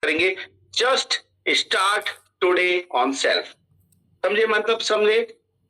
करेंगे just start today on self. समझे मतलब? समझे?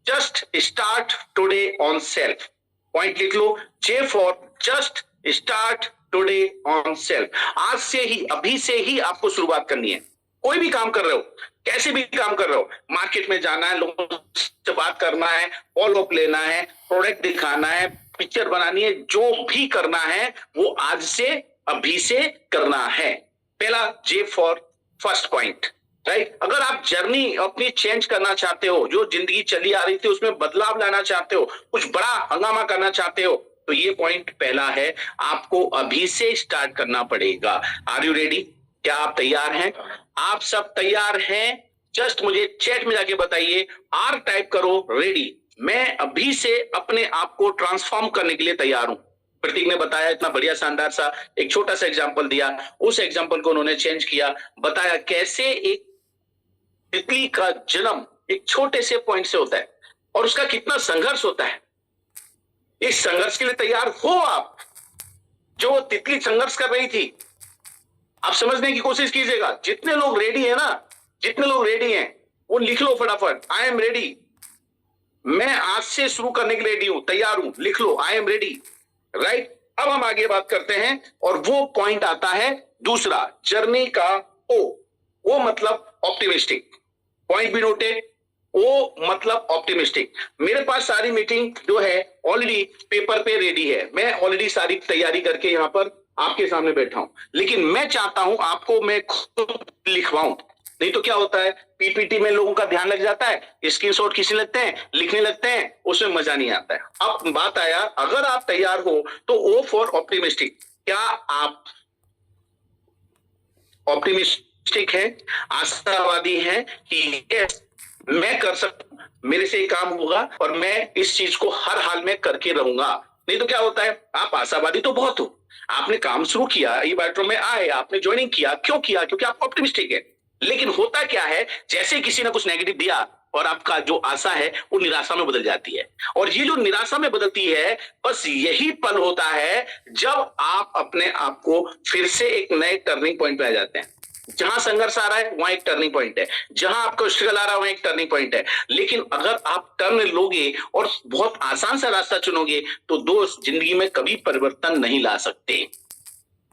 Just start today on self. Point लिख लो, J for just start today on self. आज से ही, अभी से ही आपको शुरुआत करनी है। कोई भी काम कर रहे हो, कैसे भी काम कर रहे हो, मार्केट में जाना है, लोगों से बात करना है, फॉलो अप लेना है, प्रोडक्ट दिखाना है, पिक्चर बनानी है, जो भी करना है वो आज से, अभी से करना है। पहला J for first point, right. अगर आप जर्नी अपनी चेंज करना चाहते हो, जो जिंदगी चली आ रही थी उसमें बदलाव लाना चाहते हो, कुछ बड़ा हंगामा करना चाहते हो, तो ये पॉइंट पहला है, आपको अभी से स्टार्ट करना पड़ेगा। Are you ready? क्या आप तैयार हैं? आप सब तैयार हैं? जस्ट मुझे चैट में जाके बताइए, आर टाइप करो, रेडी। मैं अभी से अपने आप को ट्रांसफॉर्म करने के लिए तैयार हूं। प्रतीक ने बताया, इतना बढ़िया शानदार सा एक छोटा सा एग्जांपल दिया, उस एग्जांपल को उन्होंने चेंज किया, बताया कैसे एक तितली का जन्म एक छोटे से पॉइंट से होता है और उसका कितना संघर्ष होता है। इस संघर्ष के लिए तैयार हो आप? जो तितली संघर्ष कर रही थी, आप समझने की कोशिश कीजिएगा। जितने लोग रेडी है ना, जितने लोग रेडी हैं वो लिख लो फटाफट, आई एम रेडी। मैं आज से शुरू करने के लिए रेडी हूं, तैयार हूं, लिख लो आई एम रेडी, राइट। अब हम आगे बात करते हैं और वो पॉइंट आता है दूसरा, जर्नी का ओ मतलब ऑप्टिमिस्टिक। पॉइंट भी नोटेड, ओ मतलब ऑप्टिमिस्टिक। मेरे पास सारी मीटिंग जो है ऑलरेडी पेपर पे रेडी है, मैं ऑलरेडी सारी तैयारी करके यहां पर आपके सामने बैठा हूं, लेकिन मैं चाहता हूं आपको मैं खुद लिखवाऊं। नहीं तो क्या होता है, पीपीटी में लोगों का ध्यान लग जाता है, स्क्रीनशॉट खींचने लगते हैं, लिखने लगते हैं, उसमें मजा नहीं आता है। अब बात आया, अगर आप तैयार हो तो ओ फॉर ऑप्टिमिस्टिक। क्या आप ऑप्टिमिस्टिक हैं, आशावादी हैं कि यस मैं कर सकता हूं, मेरे से काम होगा और मैं इस चीज को हर हाल में करके रहूंगा? नहीं तो क्या होता है, आप आशावादी तो बहुत हो, आपने काम शुरू किया, ये बैटरो में आए, आपने ज्वाइनिंग किया, क्यों किया? क्योंकि आप ऑप्टिमिस्टिक है। लेकिन होता क्या है, जैसे किसी ने कुछ नेगेटिव दिया और आपका जो आशा है वो निराशा में बदल जाती है, और ये जो निराशा में बदलती है, बस यही पल होता है जब आप अपने आप को फिर से एक नए टर्निंग पॉइंट पे आ जाते हैं। जहां संघर्ष आ रहा है वहां एक टर्निंग पॉइंट है, जहां आपको स्ट्रगल आ रहा है वहां एक टर्निंग पॉइंट है। लेकिन अगर आप टर्न लोगे और बहुत आसान सा रास्ता चुनोगे तो दोस्त जिंदगी में कभी परिवर्तन नहीं ला सकते।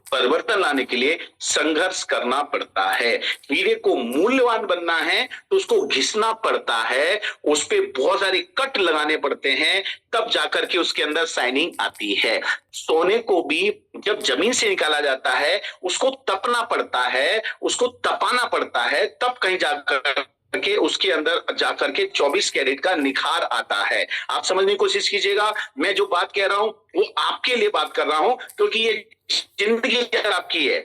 परिवर्तन लाने के लिए संघर्ष करना पड़ता है। हीरे को मूल्यवान बनना है तो उसको घिसना पड़ता है, उस पे बहुत सारे कट लगाने पड़ते हैं, तब जाकर के उसके अंदर शाइनिंग आती है। सोने को भी जब जमीन से निकाला जाता है उसको तपना पड़ता है, उसको तपाना पड़ता है, तब कहीं जाकर के उसके अंदर जाकर के 24 कैरेट का निखार आता है। आप समझने की कोशिश कीजिएगा, मैं जो बात कह रहा हूं वो आपके लिए बात कर रहा हूं, क्योंकि ये जिंदगी आपकी है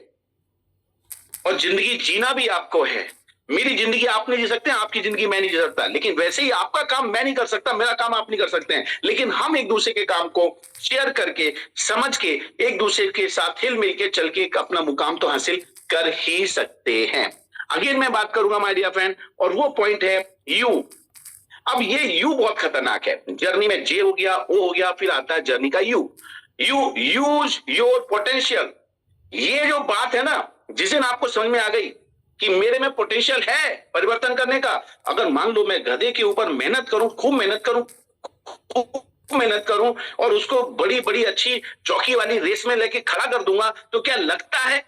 और जिंदगी जीना भी आपको है। मेरी जिंदगी आप नहीं जी सकते, आपकी जिंदगी मैं नहीं जी सकता, लेकिन वैसे ही आपका काम मैं नहीं कर सकता, मेरा काम आप नहीं कर सकते हैं, लेकिन हम एक दूसरे के काम को शेयर करके, समझ के, एक दूसरे के साथ हिल मिल के चल के अपना मुकाम तो हासिल कर ही सकते हैं। अगेन मैं बात करूंगा माय डियर फ्रेंड, और वो पॉइंट है यू। अब ये यू बहुत खतरनाक है। जर्नी में जे हो गया, ओ हो गया, फिर आता है जर्नी का you. You use your potential. ये जो बात है ना, जिस दिन आपको समझ में आ गई कि मेरे में पोटेंशियल है परिवर्तन करने का, अगर मान लो मैं गधे के ऊपर मेहनत करूं, खूब मेहनत करूं, खूब मेहनत करूं और उसको बड़ी बड़ी अच्छी चौकी वाली रेस में लेके खड़ा कर दूंगा, तो क्या लगता है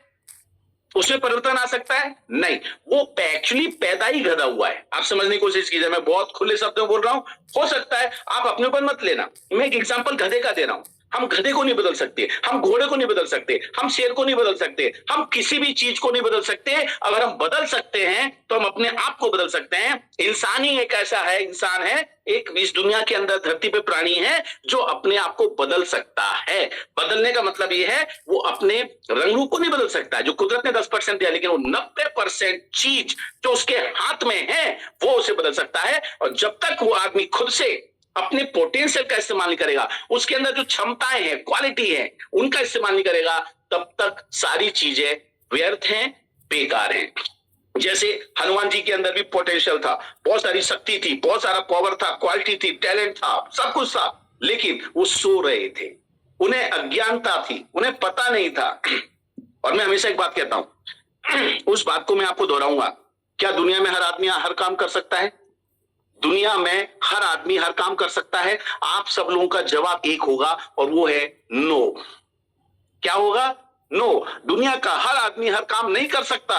उसमें परिवर्तन आ सकता है? नहीं, वो एक्चुअली पैदा ही गधा हुआ है। आप समझने की कोशिश कीजिए, मैं बहुत खुले शब्दों में बोल रहा हूं, हो सकता है आप अपने ऊपर मत लेना, मैं एक एग्जांपल गधे का दे रहा हूं। हम गधे को नहीं बदल सकते, हम घोड़े को नहीं बदल सकते, हम शेर को नहीं बदल सकते, हम किसी भी चीज को नहीं बदल सकते। अगर हम बदल सकते हैं तो हम अपने आप को बदल सकते हैं। इंसान ही एक ऐसा है, इंसान है एक इस दुनिया के अंदर धरती पे प्राणी है जो अपने आप को बदल सकता है। बदलने का मतलब यह है वो अपने रंग रूप को नहीं बदल सकता, जो कुदरत ने 10% दिया, लेकिन वो 90% चीज जो उसके हाथ में है वो उसे बदल सकता है। और जब तक वो आदमी खुद से अपने पोटेंशियल का इस्तेमाल नहीं करेगा, उसके अंदर जो क्षमताएं हैं, क्वालिटी है, उनका इस्तेमाल नहीं करेगा, तब तक सारी चीजें व्यर्थ हैं, बेकार हैं। जैसे हनुमान जी के अंदर भी पोटेंशियल था, बहुत सारी शक्ति थी, बहुत सारा पावर था, क्वालिटी थी, टैलेंट था, सब कुछ था, लेकिन वो सो रहे थे, उन्हें अज्ञानता थी, उन्हें पता नहीं था। और मैं हमेशा एक बात कहता हूं, उस बात को मैं आपको दोहराऊंगा। क्या दुनिया में हर आदमी हर काम कर सकता है? दुनिया में हर आदमी हर काम कर सकता है? आप सब लोगों का जवाब एक होगा और वो है नो। क्या होगा? नो। दुनिया का हर आदमी हर काम नहीं कर सकता।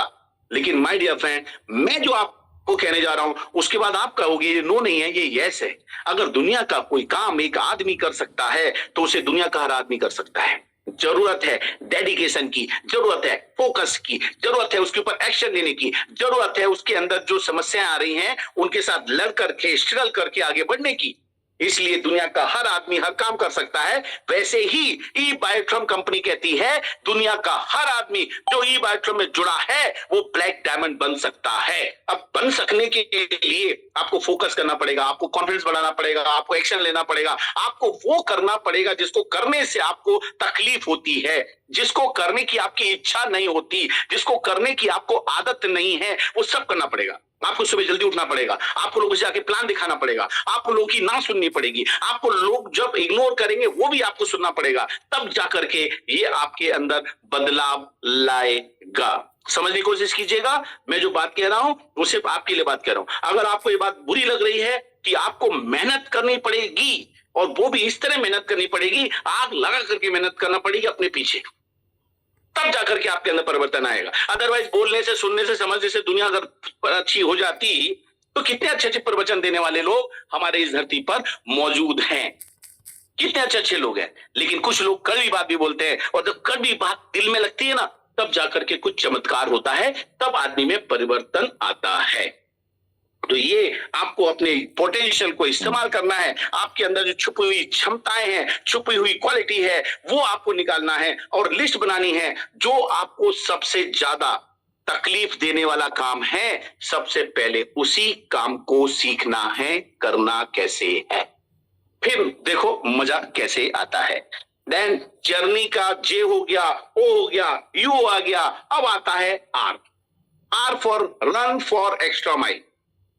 लेकिन माय डियर फ्रेंड, मैं जो आपको कहने जा रहा हूं उसके बाद आप कहोगे ये नो नहीं है, ये यस है। अगर दुनिया का कोई काम एक आदमी कर सकता है तो उसे दुनिया का हर आदमी कर सकता है। जरूरत है डेडिकेशन की, जरूरत है फोकस की, जरूरत है उसके ऊपर एक्शन लेने की, जरूरत है उसके अंदर जो समस्याएं आ रही हैं उनके साथ लड़ करके स्ट्रगल करके आगे बढ़ने की। इसलिए दुनिया का हर आदमी हर काम कर सकता है। वैसे ही ई बायोट्रम कंपनी कहती है दुनिया का हर आदमी जो ई बायोट्रम में जुड़ा है वो ब्लैक डायमंड बन सकता है। अब बन सकने के लिए आपको फोकस करना पड़ेगा, आपको कॉन्फिडेंस बढ़ाना पड़ेगा, आपको एक्शन लेना पड़ेगा, आपको वो करना पड़ेगा जिसको करने से आपको तकलीफ होती है, जिसको करने की आपकी इच्छा नहीं होती, जिसको करने की आपको आदत नहीं है, वो सब करना पड़ेगा। आपको सुबह जल्दी उठना पड़ेगा, आपको लोगों से जाके प्लान दिखाना पड़ेगा, आपको लोगों की ना सुननी पड़ेगी, आपको लोग जब इग्नोर करेंगे वो भी आपको सुनना पड़ेगा, तब जाकर के ये आपके अंदर बदलाव लाएगा। समझने की कोशिश कीजिएगा, मैं जो बात कह रहा हूं वो सिर्फ आपके लिए बात कह रहा हूं। अगर आपको ये बात बुरी लग रही है कि आपको मेहनत करनी पड़ेगी और वो भी इस तरह मेहनत करनी पड़ेगी, आग लगा करके मेहनत करना पड़ेगी अपने पीछे, तब जाकर के आपके अंदर परिवर्तन आएगा। अदरवाइज बोलने से, सुनने से, समझने से दुनिया अगर अच्छी हो जाती तो कितने अच्छे अच्छे प्रवचन देने वाले लोग हमारे इस धरती पर मौजूद हैं, कितने अच्छे अच्छे लोग हैं। लेकिन कुछ लोग कड़वी बात भी बोलते हैं और जब कड़वी बात दिल में लगती है ना तब जाकर के कुछ चमत्कार होता है, तब आदमी में परिवर्तन आता है। तो ये आपको अपने पोटेंशियल को इस्तेमाल करना है, आपके अंदर जो छुपी हुई क्षमताएं हैं, छुपी हुई क्वालिटी है, वो आपको निकालना है और लिस्ट बनानी है जो आपको सबसे ज्यादा तकलीफ देने वाला काम है। सबसे पहले उसी काम को सीखना है, करना कैसे है, फिर देखो मजा कैसे आता है। देन जर्नी का जे हो गया, ओ हो गया, यू आ गया, अब आता है R. R for run for extra mile.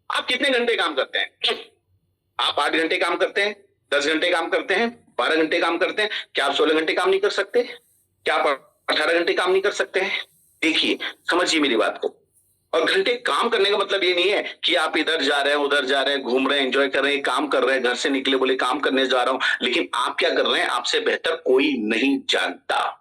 आप कितने घंटे काम करते हैं? आप 8 घंटे काम करते हैं, 10 घंटे काम करते हैं, 12 घंटे काम करते हैं? क्या आप 16 घंटे काम नहीं कर सकते? क्या आप 18 घंटे काम नहीं कर सकते हैं? देखिए, समझिए मेरी बात को। और घंटे काम करने का मतलब ये नहीं है कि आप इधर जा रहे हैं, उधर जा रहे हैं, घूम रहे हैं, एंजॉय कर रहे हैं, काम कर रहे हैं, घर से निकले बोले काम करने जा रहा हूं, लेकिन आप क्या कर रहे हैं आपसे बेहतर कोई नहीं जानता।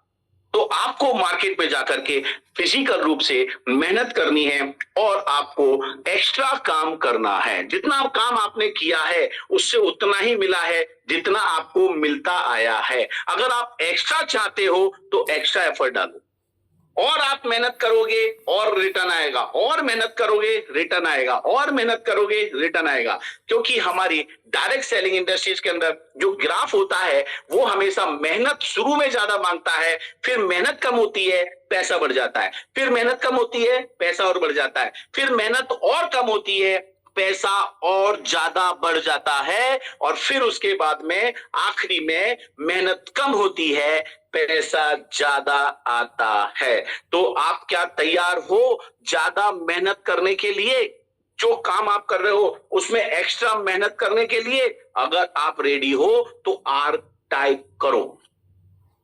तो आपको मार्केट में जाकर के फिजिकल रूप से मेहनत करनी है और आपको एक्स्ट्रा काम करना है। जितना काम आपने किया है उससे उतना ही मिला है जितना आपको मिलता आया है। अगर आप एक्स्ट्रा चाहते हो तो एक्स्ट्रा एफर्ट डालो, और आप मेहनत करोगे और रिटर्न आएगा, और मेहनत करोगे रिटर्न आएगा, और मेहनत करोगे रिटर्न आएगा। क्योंकि हमारी डायरेक्ट सेलिंग इंडस्ट्रीज के अंदर जो ग्राफ होता है वो हमेशा मेहनत शुरू में ज्यादा मांगता है, फिर मेहनत कम होती है, पैसा बढ़ जाता है, फिर मेहनत कम होती है, पैसा और बढ़ जाता है, फिर मेहनत और कम होती है, पैसा और ज्यादा बढ़ जाता है, और फिर उसके बाद में आखिरी में मेहनत कम होती है, पैसा ज्यादा आता है। तो आप क्या तैयार हो ज्यादा मेहनत करने के लिए? जो काम आप कर रहे हो उसमें एक्स्ट्रा मेहनत करने के लिए अगर आप रेडी हो तो आर टाइप करो,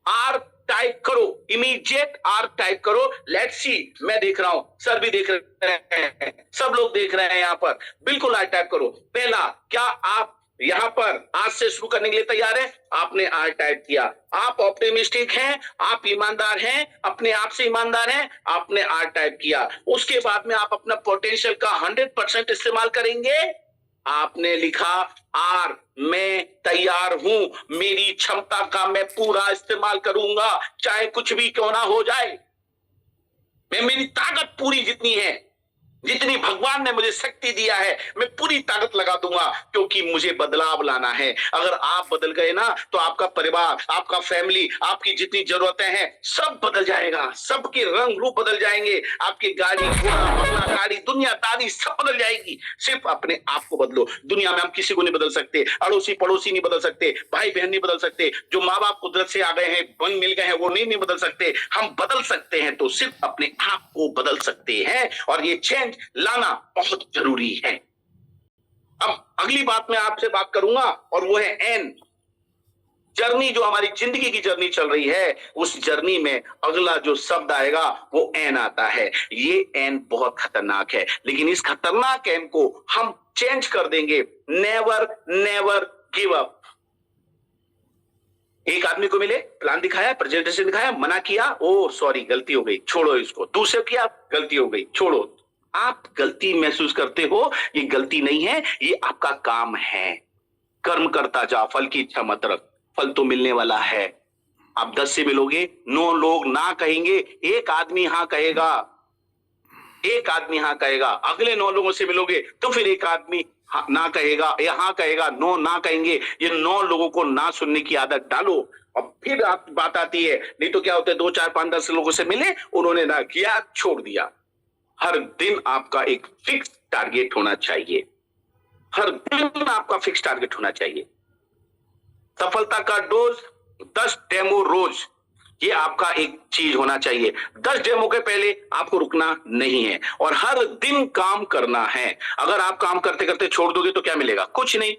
आर टाइप करो, इमीडिएट आर टाइप करो। लेट्स सी, मैं देख रहा हूं, सर भी देख रहे हैं, सब लोग देख रहे हैं यहां पर, बिल्कुल आर टाइप करो। पहला, क्या आप यहां पर आज से शुरू करने के लिए तैयार है? आपने आर टाइप किया, आप ऑप्टिमिस्टिक हैं, आप ईमानदार हैं, अपने आप से ईमानदार हैं, आपने आर टाइप किया। उसके बाद में आप अपना पोटेंशियल का 100% इस्तेमाल करेंगे। आपने लिखा आर, मैं तैयार हूं, मेरी क्षमता का मैं पूरा इस्तेमाल करूंगा, चाहे कुछ भी क्यों ना हो जाए। मैं मेरी ताकत पूरी जितनी है, जितनी भगवान ने मुझे शक्ति दिया है, मैं पूरी ताकत लगा दूंगा, क्योंकि मुझे बदलाव लाना है। अगर आप बदल गए ना तो आपका परिवार, आपका फैमिली, आपकी जितनी जरूरतें हैं सब बदल जाएगा, सबके रंग रूप बदल जाएंगे, आपकी गाड़ी, घोड़ा, बंगला, गाड़ी, दुनियादारी सब बदल जाएगी। सिर्फ अपने आप को बदलो। दुनिया में हम किसी को नहीं बदल सकते, अड़ोसी पड़ोसी नहीं बदल सकते, भाई बहन नहीं बदल सकते, जो माँ बाप कुदरत से आ गए हैं, बन मिल गए हैं, वो नहीं बदल सकते। हम बदल सकते हैं तो सिर्फ अपने आप को बदल सकते हैं, और ये चेंज लाना बहुत जरूरी है। अब अगली बात मैं आपसे बात करूंगा और वो है एन। जर्नी जो हमारी जिंदगी की जर्नी चल रही है, उस जर्नी में अगला जो शब्द आएगा वो एन आता है। ये एन बहुत खतरनाक है, लेकिन इस खतरनाक एन को हम चेंज कर देंगे। Never never give up. एक आदमी को मिले, प्लान दिखाया, प्रेजेंटेशन दिखाया, मना किया, ओ सॉरी गलती हो गई, छोड़ो इसको। दूसरे किया, गलती हो गई, छोड़ो। आप गलती महसूस करते हो, ये गलती नहीं है, ये आपका काम है। कर्म करता जा, फल की इच्छा मत रख, फल तो मिलने वाला है। आप 10 से मिलोगे, 9 लोग ना कहेंगे, एक आदमी हाँ कहेगा, एक आदमी हाँ कहेगा। अगले 9 लोगों से मिलोगे तो फिर एक आदमी ना कहेगा या हाँ कहेगा, 9 ना कहेंगे। ये 9 लोगों को ना सुनने की आदत डालो और फिर आप बात आती है। नहीं तो क्या होता है, 2 4 5 10 लोगों से मिले, उन्होंने ना किया, छोड़ दिया। हर दिन आपका एक फिक्स टारगेट होना चाहिए। हर दिन आपका फिक्स टारगेट होना चाहिए। सफलता का डोज 10 डेमो रोज, ये आपका एक चीज होना चाहिए। 10 डेमो के पहले आपको रुकना नहीं है और हर दिन काम करना है। अगर आप काम करते करते छोड़ दोगे तो क्या मिलेगा? कुछ नहीं।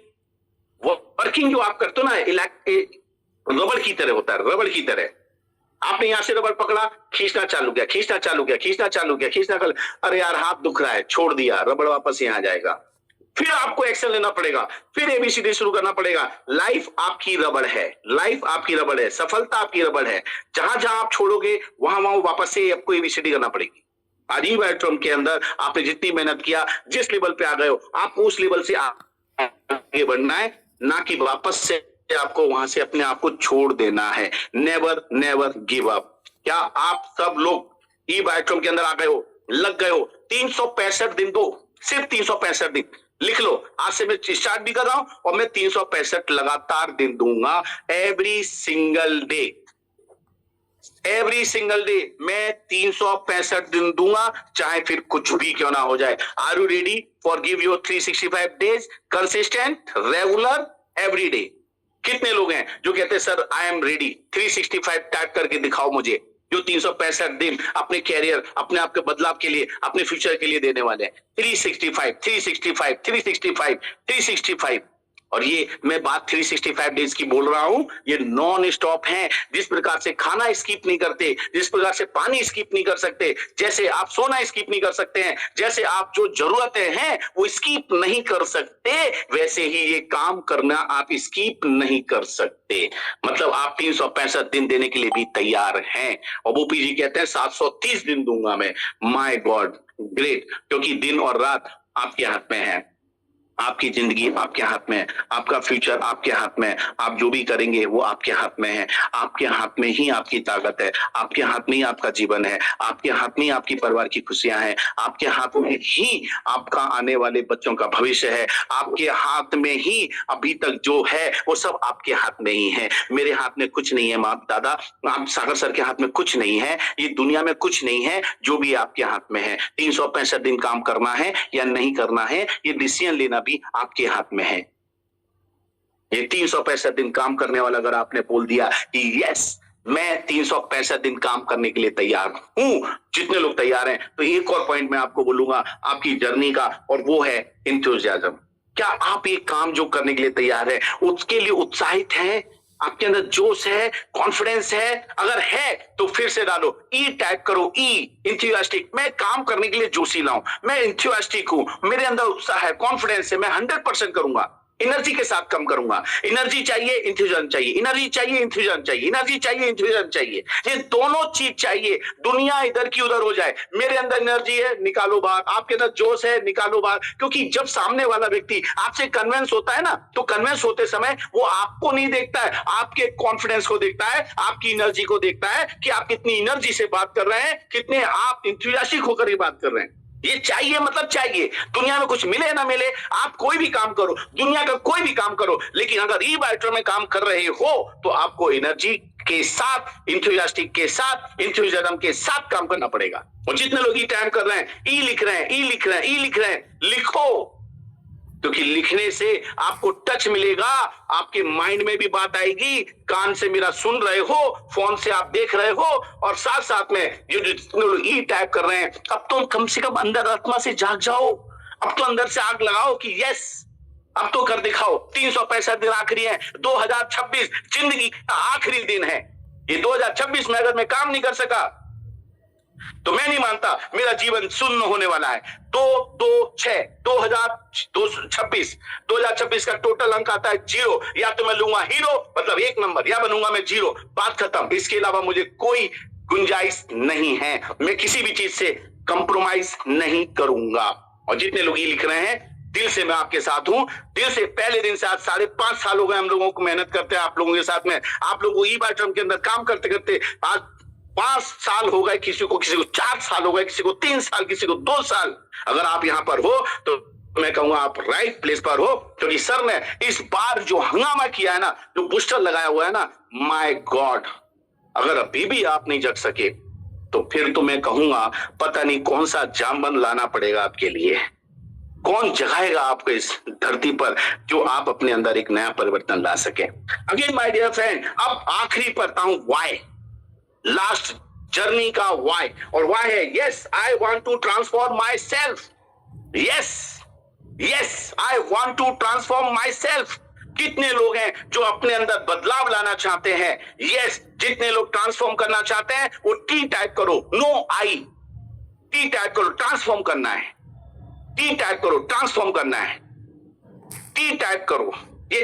वो वर्किंग जो आप करते हो ना, रबड़ की तरह होता है, रबड़ की तरह। आपने यहां से रबड़ पकड़ा, खींचना चालू किया, खींचना चालू किया, खींचना चालू किया, खींचना कर, अरे यार हाथ दुख रहा है, छोड़ दिया, रबड़ वापस यहां आ जाएगा। फिर आपको एक्शन लेना पड़ेगा, फिर एबीसीडी शुरू करना पड़ेगा। लाइफ आपकी रबड़ है, लाइफ आपकी रबड़ है, सफलता आपकी रबड़ है। जहां जहां आप छोड़ोगे वहां वहां वापस से आपको एबीसीडी करना पड़ेगी। आज बायोट्रॉन के अंदर आपने जितनी मेहनत किया, जिस लेवल पे आ गए हो, आपको उस लेवल से आगे बढ़ना है, ना कि वापस से आपको वहां से अपने आप को छोड़ देना है। Never never give up. क्या आप सब लोग ई बायोट्रॉन के अंदर आ गए हो, लग गए हो? 365 दिन दो, सिर्फ 365 दिन लिख लो। आज से मैं स्टार्ट भी कर रहा हूं और मैं 365 लगातार दिन दूंगा। Every single day, every single day मैं 365 दिन दूंगा, चाहे फिर कुछ भी क्यों ना हो जाए। Are you ready for give your 365 days consistent regular every day? कितने लोग हैं जो कहते हैं sir I am ready, 365 type करके दिखाओ मुझे, जो 365 दिन अपने कैरियर, अपने आप के बदलाव के लिए, अपने फ्यूचर के लिए देने वाले हैं। 365 365 365 365। और ये मैं बात 365 डेज की बोल रहा हूं, ये नॉन स्टॉप है। जिस प्रकार से खाना स्किप नहीं करते, जिस प्रकार से पानी स्किप नहीं कर सकते, जैसे आप सोना स्किप नहीं कर सकते हैं, जैसे आप जो जरूरतें हैं वो स्किप नहीं कर सकते, वैसे ही ये काम करना आप स्किप नहीं कर सकते। मतलब आप 365 दिन देने के लिए भी तैयार हैं। और वो जी कहते हैं 730 दिन दूंगा मैं। माय गॉड ग्रेट, क्योंकि दिन और रात आपके हाथ में है। आपकी जिंदगी आपके हाथ में है, आपका फ्यूचर आपके हाथ में है। आप जो भी करेंगे वो आपके हाथ में है। आपके हाथ में ही आपकी ताकत है, आपके हाथ में ही आपका जीवन है, आपके हाथ में ही आपकी परिवार की खुशियां हैं, आपके हाथ में ही आपका आने वाले बच्चों का भविष्य है, आपके हाथ में ही अभी तक जो है वो सब आपके हाथ में ही है। मेरे हाथ में कुछ नहीं है माँ दादा, आप सागर सर के हाथ में कुछ नहीं है, ये दुनिया में कुछ नहीं है, जो भी आपके हाथ में है। 365 दिन काम करना है या नहीं करना है, ये डिसीजन लेना भी आपके हाथ में है। ये 365 दिन काम करने वाला अगर आपने बोल दिया कि यस मैं 365 दिन काम करने के लिए तैयार हूं, जितने लोग तैयार हैं, तो एक और पॉइंट मैं आपको बोलूंगा आपकी जर्नी का, और वो है एंथुसियाज्म। क्या आप ये काम जो करने के लिए तैयार है उसके लिए उत्साहित हैं? आपके अंदर जोश है, कॉन्फिडेंस है? अगर है तो फिर से डालो, ई टाइप करो, ई इंथुसियास्टिक। मैं काम करने के लिए जोशीला हूं, मैं इंथुसियास्टिक हूं, मेरे अंदर उत्साह है, कॉन्फिडेंस है, मैं 100% करूंगा, एनर्जी के साथ काम करूंगा। एनर्जी चाहिए, इंथुसियाज्म चाहिए, एनर्जी चाहिए, इंथुसियाज्म चाहिए, एनर्जी चाहिए, इंथुसियाज्म चाहिए। ये दोनों चीज चाहिए। दुनिया इधर की उधर हो जाए, मेरे अंदर एनर्जी है, निकालो बाहर। आपके अंदर जोश है, निकालो बाहर। क्योंकि जब सामने वाला व्यक्ति आपसे कन्विंस होता है ना, तो कन्विंस होते समय वो आपको नहीं देखता है, आपके कॉन्फिडेंस को देखता है, आपकी एनर्जी को देखता है कि आप कितनी एनर्जी से बात कर रहे हैं, कितने आप इंथुसियास्टिक होकर ये बात कर रहे हैं। ये चाहिए, मतलब चाहिए। दुनिया में कुछ मिले ना मिले, आप कोई भी काम करो, दुनिया का कोई भी काम करो, लेकिन अगर ई बायोट्रॉन में काम कर रहे हो तो आपको एनर्जी के साथ, इंथुसियास्टिक के साथ, इंथुसियाज्म के साथ काम करना पड़ेगा। और जितने लोग ई टाइप कर रहे हैं, ई लिख रहे हैं, ई लिख रहे हैं, ई लिख रहे हैं, लिखो, क्योंकि लिखने से आपको टच मिलेगा, आपके माइंड में भी बात आएगी। कान से मेरा सुन रहे हो, फोन से आप देख रहे हो, और साथ साथ में ये जितने लोग ई टाइप कर रहे हैं, अब तो कम से कम अंदर आत्मा से जाग जाओ। अब तो अंदर से आग लगाओ कि यस अब तो कर दिखाओ। 365 दिन आखिरी है, 2026 जिंदगी का आखिरी दिन है। ये 2026 में अगर मैं काम नहीं कर सका तो मैं नहीं मानता मेरा जीवन शून्य होने वाला है। 2026 का टोटल अंक आता है 0। या तो मैं लूंगा हीरो मतलब 1 नंबर, या बनूंगा मैं 0, बात खत्म। इसके अलावा मुझे कोई गुंजाइश नहीं है, मैं किसी भी चीज से कंप्रोमाइज नहीं करूंगा। और जितने लोग ये लिख रहे हैं, दिल से मैं आपके साथ हूं, दिल से। पहले दिन से आज 5.5 साल हो गए हम लोगों को मेहनत करते हैं आप लोगों के साथ में। आप लोगों को ई-बाइटम के अंदर काम करते करते आज 5 साल हो गए, किसी को 4 साल हो गए, किसी को 3 साल, किसी को 2 साल। अगर आप यहां पर हो तो मैं कहूंगा आप राइट प्लेस पर हो, क्योंकि सर ने इस बार जो हंगामा किया है ना, जो बूस्टर लगाया हुआ है ना, माय गॉड, अगर अभी भी आप नहीं जग सके तो फिर तो मैं कहूंगा पता नहीं कौन सा जामबंद लाना पड़ेगा आपके लिए। कौन जगाएगा आपको इस धरती पर जो आप अपने अंदर एक नया परिवर्तन ला सके। अगेन माय डियर फ्रेंड, अब आखिरी पढ़ता हूं व्हाई, लास्ट जर्नी का व्हाई। और व्हाई है yes I want to transform myself. Yes I want to transform myself. कितने लोग हैं जो अपने अंदर बदलाव लाना चाहते हैं? यस, जितने लोग ट्रांसफॉर्म करना चाहते हैं वो टी टाइप करो, नो आई, टी टाइप करो, ट्रांसफॉर्म करना है। टी टाइप करो, ट्रांसफॉर्म करना है। टी टाइप करो। ये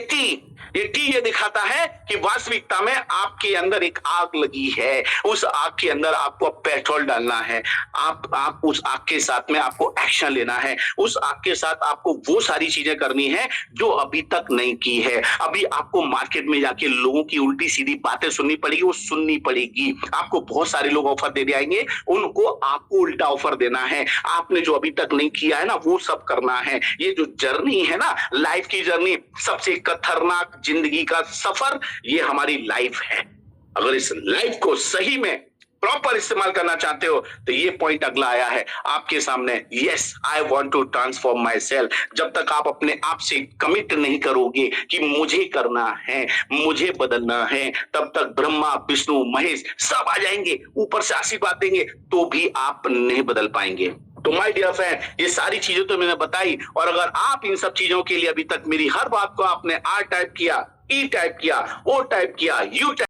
टी ये दिखाता है कि वास्तविकता में आपके अंदर एक आग लगी है। उस आग के अंदर आपको पेट्रोल डालना है। आप उस आग के साथ में आपको एक्शन लेना है। उस आग के साथ आपको वो सारी चीजें करनी है जो अभी तक नहीं की है। अभी आपको मार्केट में जाके लोगों की उल्टी सीधी बातें सुननी पड़ेगी, वो सुननी पड़ेगी। आपको बहुत सारे लोग ऑफर दे आएंगे, उनको आपको उल्टा ऑफर देना है। आपने जो अभी तक नहीं किया है ना, वो सब करना है। ये जो जर्नी है ना, लाइफ की जर्नी, सबसे खतरनाक जिंदगी का सफर, ये हमारी लाइफ है। अगर इस लाइफ को सही में प्रॉपर इस्तेमाल करना चाहते हो तो ये पॉइंट अगला आया है आपके सामने, yes I want to transform myself. जब तक आप अपने आप से कमिट नहीं करोगे कि मुझे करना है, मुझे बदलना है, तब तक ब्रह्मा विष्णु महेश सब आ जाएंगे, ऊपर से आशीर्वाद देंगे, तो भी आप नहीं बदल पाएंगे। तो माय डियर फ्रेंड, ये सारी चीजें तो मैंने बताई, और अगर आप इन सब चीजों के लिए अभी तक मेरी हर बात को आपने आर टाइप किया, ई टाइप किया, ओ टाइप किया, यू टाइप